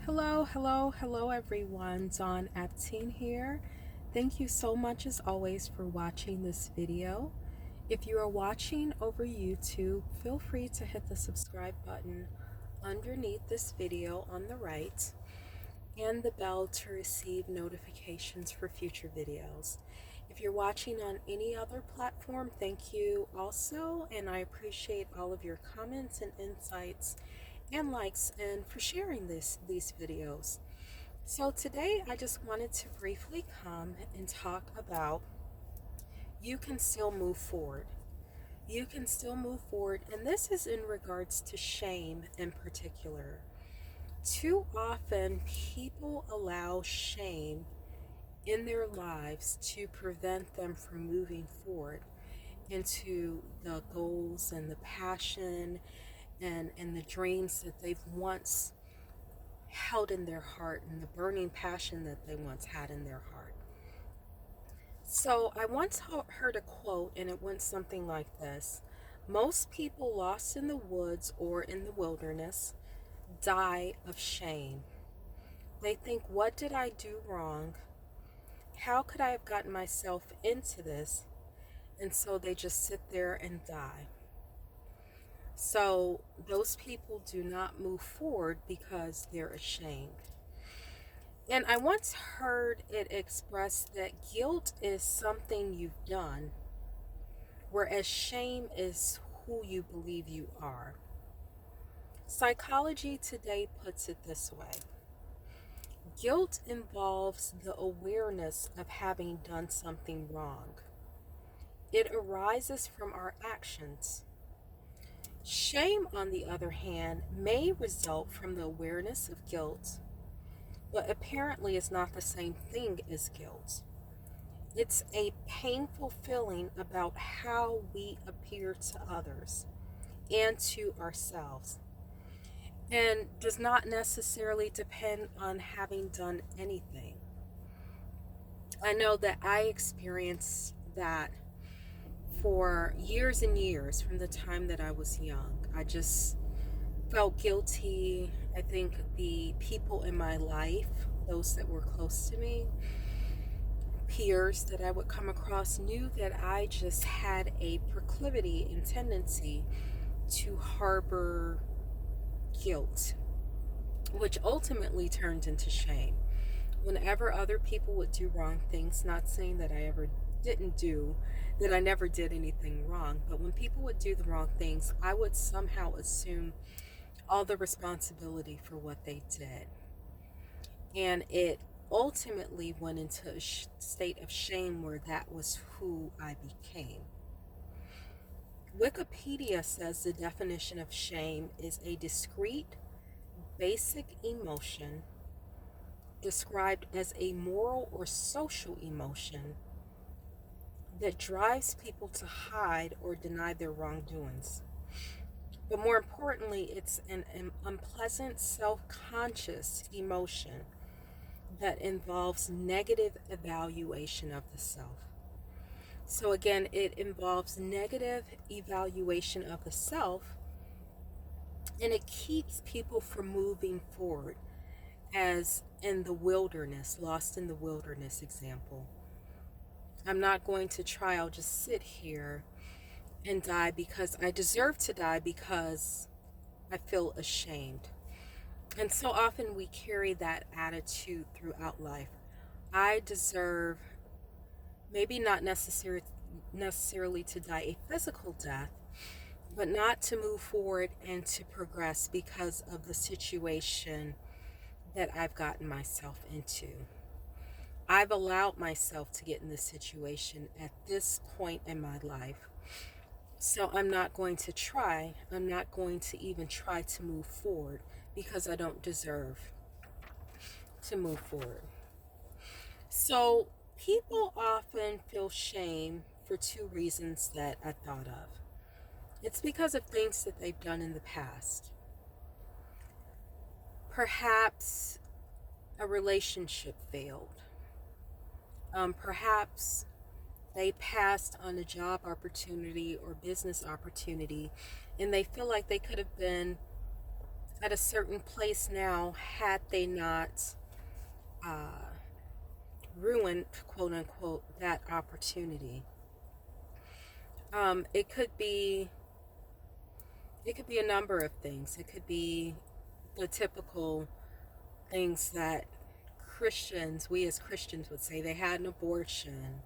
Hello everyone. Dawn Epting here. Thank you so much as always for watching this video. If you are watching over YouTube, feel free to hit the subscribe button underneath this video on the right and the bell to receive notifications for future videos. If you're watching on any other platform, thank you also, and I appreciate all of your comments and insights and likes and for sharing these videos. So today I just wanted to briefly come and talk about you can still move forward. You can still move forward, and this is in regards to shame in particular. Too often people allow shame in their lives to prevent them from moving forward into the goals and the passion and the dreams that they've once held in their heart and the burning passion that they once had in their heart. So I once heard a quote, and it went something like this: most people lost in the woods or in the wilderness die of shame. They think, what did I do wrong? How could I have gotten myself into this? And so they just sit there and die. So those people do not move forward because they're ashamed. And I once heard it expressed that guilt is something you've done, whereas shame is who you believe you are. Psychology today puts it this way: guilt involves the awareness of having done something wrong. It arises from our actions. Shame, on the other hand, may result from the awareness of guilt, but apparently is not the same thing as guilt. It's a painful feeling about how we appear to others and to ourselves, and does not necessarily depend on having done anything. I know that I experienced that for years and years from the time that I was young. I just felt guilty. I think the people in my life, those that were close to me, peers that I would come across, knew that I just had a proclivity and tendency to harbor guilt, which ultimately turned into shame. Whenever other people would do wrong things, not saying that I never did anything wrong, but when people would do the wrong things, I would somehow assume all the responsibility for what they did. And it ultimately went into a state of shame where that was who I became. Wikipedia says the definition of shame is a discrete, basic emotion described as a moral or social emotion that drives people to hide or deny their wrongdoings. But more importantly, it's an unpleasant, self-conscious emotion that involves negative evaluation of the self. So again, it involves negative evaluation of the self, and it keeps people from moving forward, as in the wilderness, lost in the wilderness example. I'm not going to try, I'll just sit here and die because I deserve to die because I feel ashamed. And so often we carry that attitude throughout life. I deserve, maybe not necessarily to die a physical death, but not to move forward and to progress because of the situation that I've gotten myself into. I've allowed myself to get in this situation at this point in my life. So I'm not going to try. I'm not going to even try to move forward because I don't deserve to move forward. So people often feel shame for two reasons that I thought of. It's because of things that they've done in the past. Perhaps a relationship failed. Perhaps they passed on a job opportunity or business opportunity and they feel like they could have been at a certain place now had they not uh, ruined, quote unquote, that opportunity. Um, it could be it could be a number of things. It could be the typical things that Christians, we as Christians would say. They had an abortion,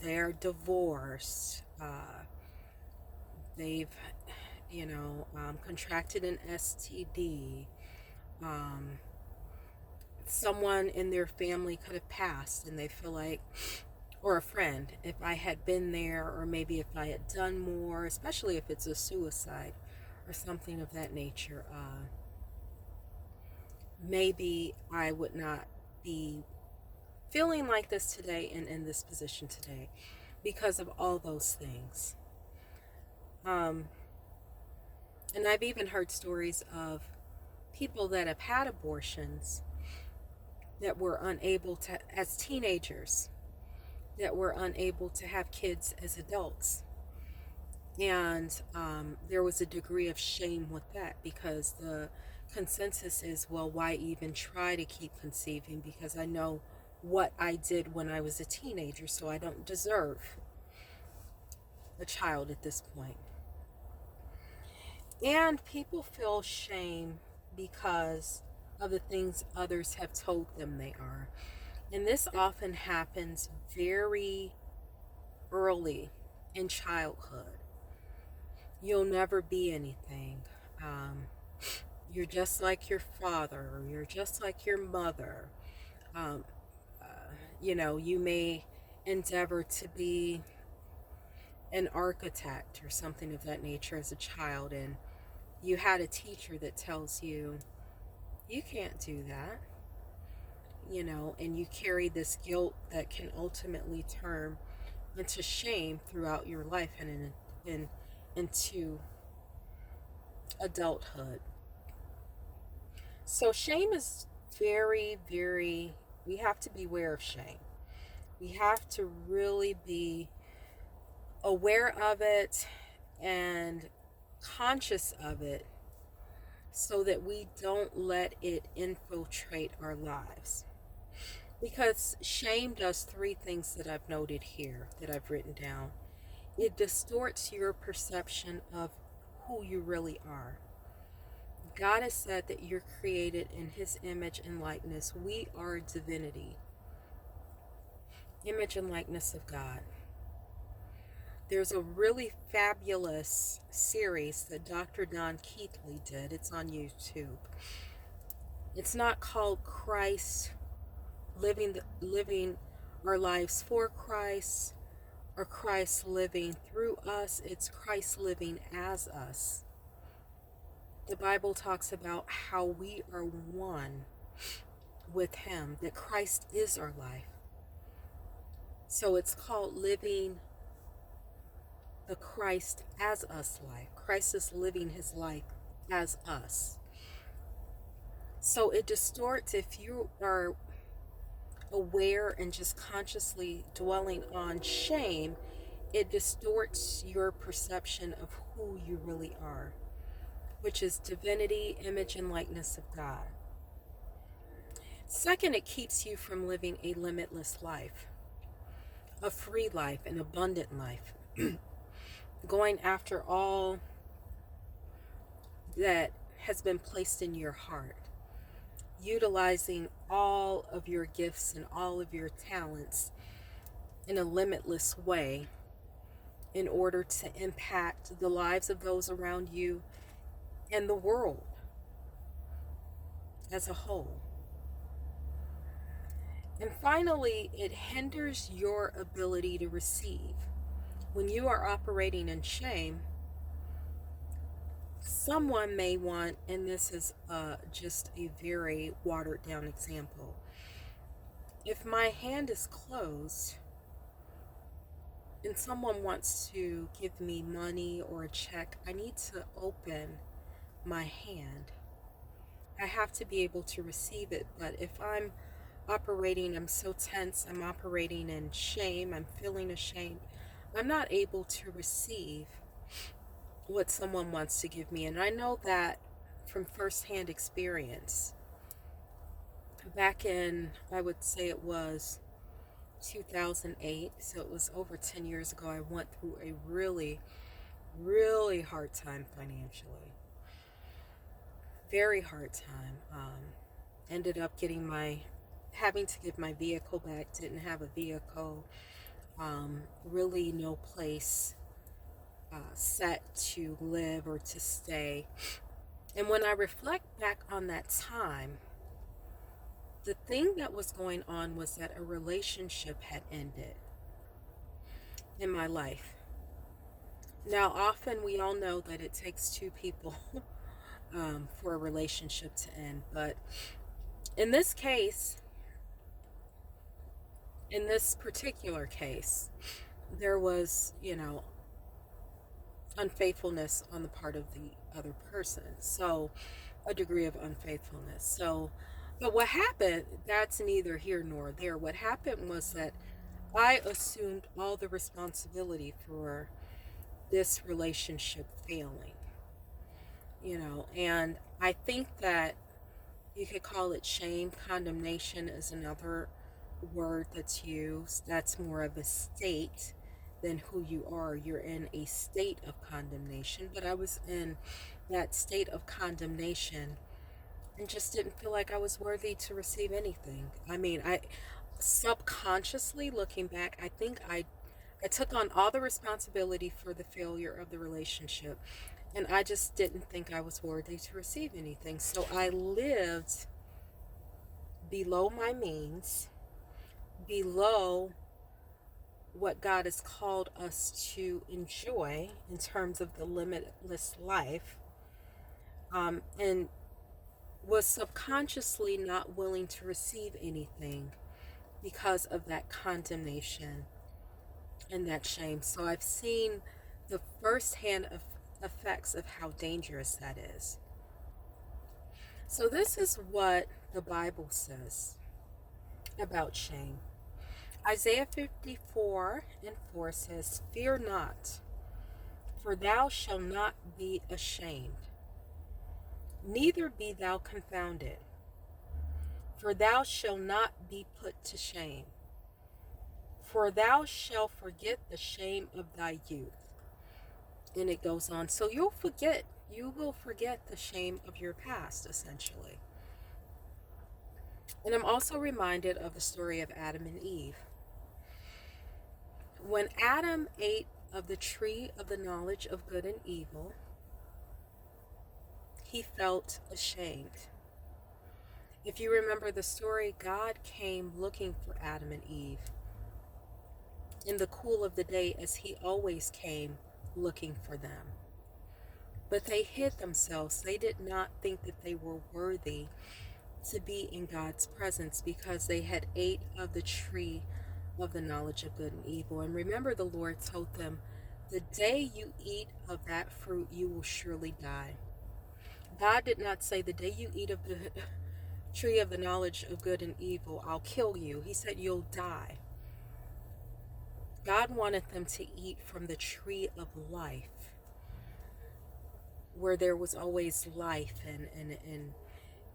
they're divorced, they've, contracted an STD, um, someone in their family could have passed and they feel like, or a friend, if I had been there, or maybe if I had done more, especially if it's a suicide or something of that nature, maybe I would not be feeling like this today and in this position today because of all those things. Um, and I've even heard stories of people that have had abortions that were unable to, as teenagers, that were unable to have kids as adults. And there was a degree of shame with that because the consensus is, well, why even try to keep conceiving? Because I know what I did when I was a teenager, so I don't deserve a child at this point. And people feel shame because of the things others have told them they are. And this often happens very early in childhood. You'll never be anything. Um, you're just like your father, or you're just like your mother. Um, you may endeavor to be an architect or something of that nature as a child, and you had a teacher that tells you, you can't do that, and you carry this guilt that can ultimately turn into shame throughout your life and into adulthood. So shame is very, very, we have to beware of shame. We have to really be aware of it and conscious of it so that we don't let it infiltrate our lives. Because shame does three things that I've noted here, that I've written down. It distorts your perception of who you really are. God has said that you're created in His image and likeness. We are divinity, image and likeness of God. There's a really fabulous series that Dr. Don Keathley did. It's on YouTube. It's not called Christ living our lives for Christ or Christ living through us. It's Christ living as us. The Bible talks about how we are one with Him, that Christ is our life. So it's called living the Christ as us life. Christ is living His life as us. So it distorts, if you are aware and just consciously dwelling on shame, it distorts your perception of who you really are, which is divinity, image, and likeness of God. Second, it keeps you from living a limitless life, a free life, an abundant life, going after all that has been placed in your heart, utilizing all of your gifts and all of your talents in a limitless way in order to impact the lives of those around you and the world as a whole. And finally, it hinders your ability to receive. When you are operating in shame, someone may want, and this is just a very watered down example, if my hand is closed and someone wants to give me money or a check, I need to open my hand. I have to be able to receive it. But if I'm so tense, I'm operating in shame, I'm feeling ashamed, I'm not able to receive what someone wants to give me. And I know that from firsthand experience. Back in, I would say it was 2008, so it was over 10 years ago, I went through a really, really hard time financially. Very hard time. Ended up having to give my vehicle back, didn't have a vehicle, really no place set to live or to stay. And when I reflect back on that time, the thing that was going on was that a relationship had ended in my life. Now, often we all know that it takes two people for a relationship to end, but in this case, in this particular case, there was, unfaithfulness on the part of the other person. So, a degree of unfaithfulness. So, but what happened, that's neither here nor there. What happened was that I assumed all the responsibility for this relationship failing, and I think that you could call it shame. Condemnation is another word that's used. That's more of a state than who you are. You're in a state of condemnation, but I was in that state of condemnation and just didn't feel like I was worthy to receive anything. I mean, I subconsciously looking back, I think I took on all the responsibility for the failure of the relationship, and I just didn't think I was worthy to receive anything. So I lived below my means, below what God has called us to enjoy in terms of the limitless life, and was subconsciously not willing to receive anything because of that condemnation and that shame. So I've seen the firsthand effects of how dangerous that is. So this is what the Bible says about shame. Isaiah 54:4 says, "Fear not, for thou shalt not be ashamed, neither be thou confounded, for thou shalt not be put to shame. For thou shalt forget the shame of thy youth." And it goes on. So you will forget the shame of your past, essentially. And I'm also reminded of the story of Adam and Eve. When Adam ate of the tree of the knowledge of good and evil, he felt ashamed. If you remember the story, God came looking for Adam and Eve in the cool of the day, as he always came looking for them. But they hid themselves. They did not think that they were worthy to be in God's presence because they had ate of the tree of the knowledge of good and evil. And remember, the Lord told them, "The day you eat of that fruit, you will surely die." God did not say, "The day you eat of the tree of the knowledge of good and evil, I'll kill you." He said, "You'll die." God wanted them to eat from the tree of life, where there was always life, and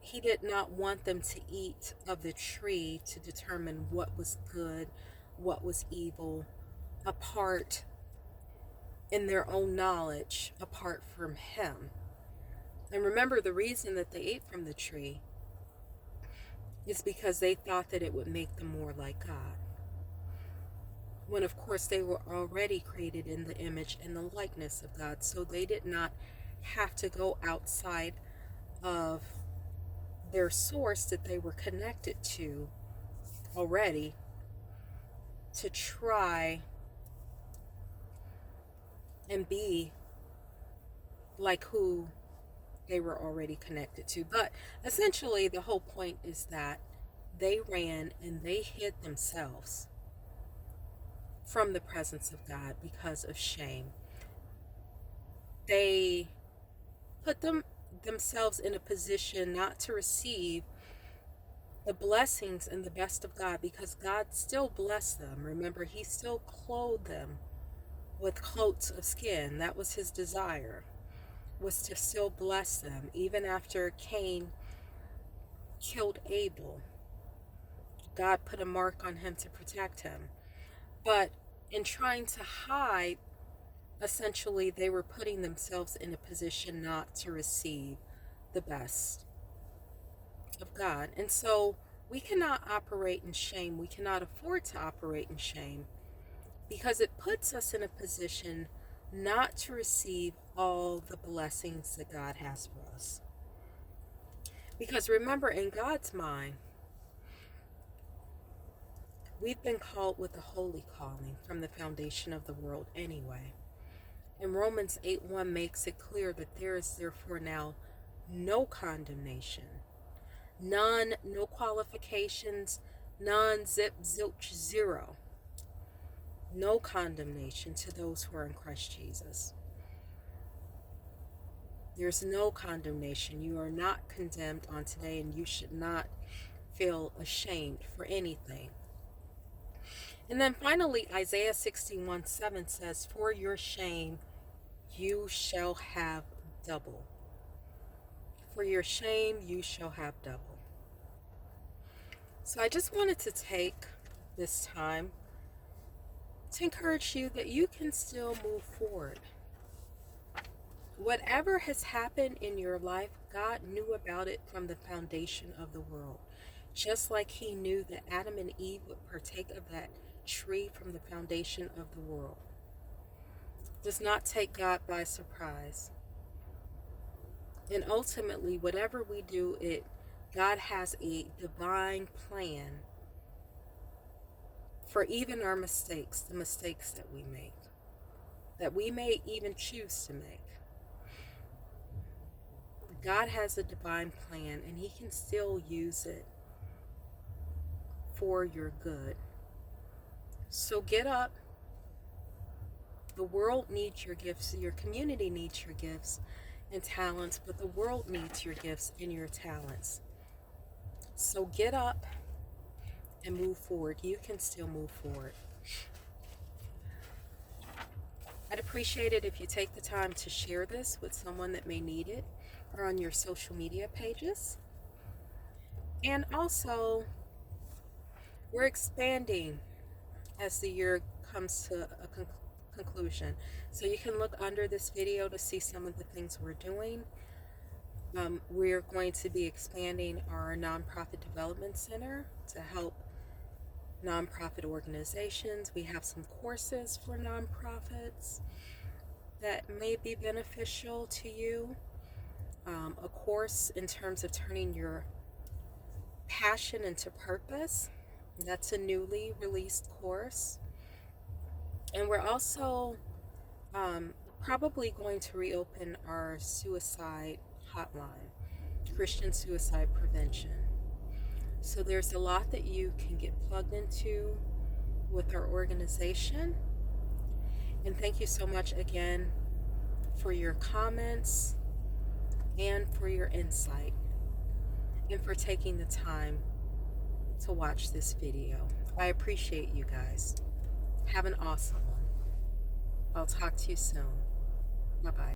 he did not want them to eat of the tree to determine what was good, what was evil, apart in their own knowledge, apart from him. And remember, the reason that they ate from the tree is because they thought that it would make them more like God, when of course they were already created in the image and the likeness of God. So they did not have to go outside of their source that they were connected to already to try and be like who they were already connected to. But essentially, the whole point is that they ran and they hid themselves from the presence of God because of shame. They put themselves in a position not to receive the blessings and the best of God, because God still blessed them. Remember, he still clothed them with coats of skin. That was his desire. was to still bless them, even after Cain killed Abel. God put a mark on him to protect him. But in trying to hide, essentially, they were putting themselves in a position not to receive the best of God. And so we cannot operate in shame. We cannot afford to operate in shame because it puts us in a position not to receive all the blessings that God has for us. Because remember, in God's mind, we've been called with a holy calling from the foundation of the world anyway. And Romans 8:1 makes it clear that there is therefore now no condemnation. None, no qualifications, none, zip, zilch, zero. No condemnation to those who are in Christ Jesus. There's no condemnation. You are not condemned on today, and you should not feel ashamed for anything. And then finally, Isaiah 61:7 says, "For your shame you shall have double." For your shame you shall have double. So I just wanted to take this time to encourage you that you can still move forward. Whatever has happened in your life, God knew about it from the foundation of the world. Just like he knew that Adam and Eve would partake of that tree from the foundation of the world. Does not take God by surprise. And ultimately, whatever we do, God has a divine plan for even our mistakes, the mistakes that we make, that we may even choose to make. God has a divine plan, and he can still use it for your good. So get up. The world needs your gifts. Your community needs your gifts and talents, but the world needs your gifts and your talents. So get up and move forward. You can still move forward. I'd appreciate it if you take the time to share this with someone that may need it, or on your social media pages. And also, we're expanding as the year comes to a conclusion. So you can look under this video to see some of the things we're doing. We're going to be expanding our nonprofit development center to help nonprofit organizations. We have some courses for nonprofits that may be beneficial to you. A course in terms of turning your passion into purpose. That's a newly released course. And we're also probably going to reopen our suicide hotline, Christian suicide prevention. So there's a lot that you can get plugged into with our organization. And thank you so much again for your comments and for your insight and for taking the time to watch this video. I appreciate you guys. Have an awesome one. I'll talk to you soon. Bye-bye.